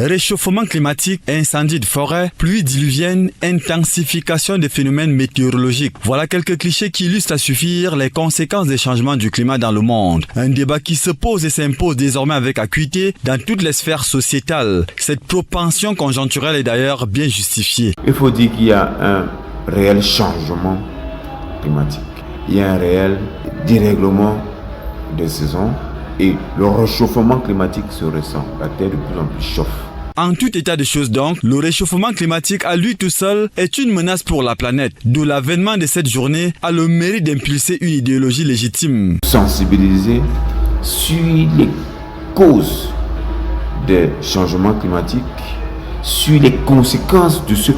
Réchauffement climatique, incendies de forêt, pluies diluviennes, intensification des phénomènes météorologiques. Voilà quelques clichés qui illustrent à suffire les conséquences des changements du climat dans le monde. Un débat qui se pose et s'impose désormais avec acuité dans toutes les sphères sociétales. Cette propension conjoncturelle est d'ailleurs bien justifiée. Il faut dire qu'il y a un réel changement climatique. Il y a un réel dérèglement des saisons et le réchauffement climatique se ressent. La Terre de plus en plus chauffe. En tout état de choses donc, le réchauffement climatique à lui tout seul est une menace pour la planète. D'où l'avènement de cette journée a le mérite d'impulser une idéologie légitime. Sensibiliser sur les causes des changements climatiques, sur les conséquences de ce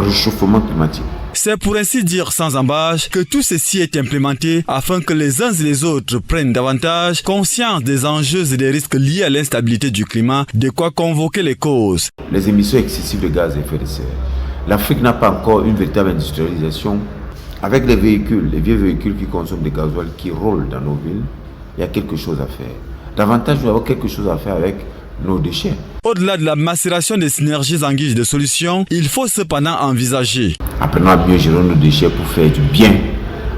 réchauffement climatique. C'est pour ainsi dire sans embâche que tout ceci est implémenté afin que les uns et les autres prennent davantage conscience des enjeux et des risques liés à l'instabilité du climat, de quoi convoquer les causes. Les émissions excessives de gaz à effet de serre. L'Afrique n'a pas encore une véritable industrialisation. Avec les véhicules, les vieux véhicules qui consomment des gasoil qui roulent dans nos villes, il y a quelque chose à faire. Davantage, nous avons quelque chose à faire avec nos déchets. Au-delà de la macération des synergies en guise de solutions, il faut cependant envisager. Apprenons à mieux gérer nos déchets pour faire du bien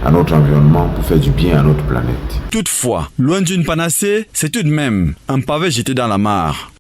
à notre environnement, pour faire du bien à notre planète. Toutefois, loin d'une panacée, c'est tout de même un pavé jeté dans la mare.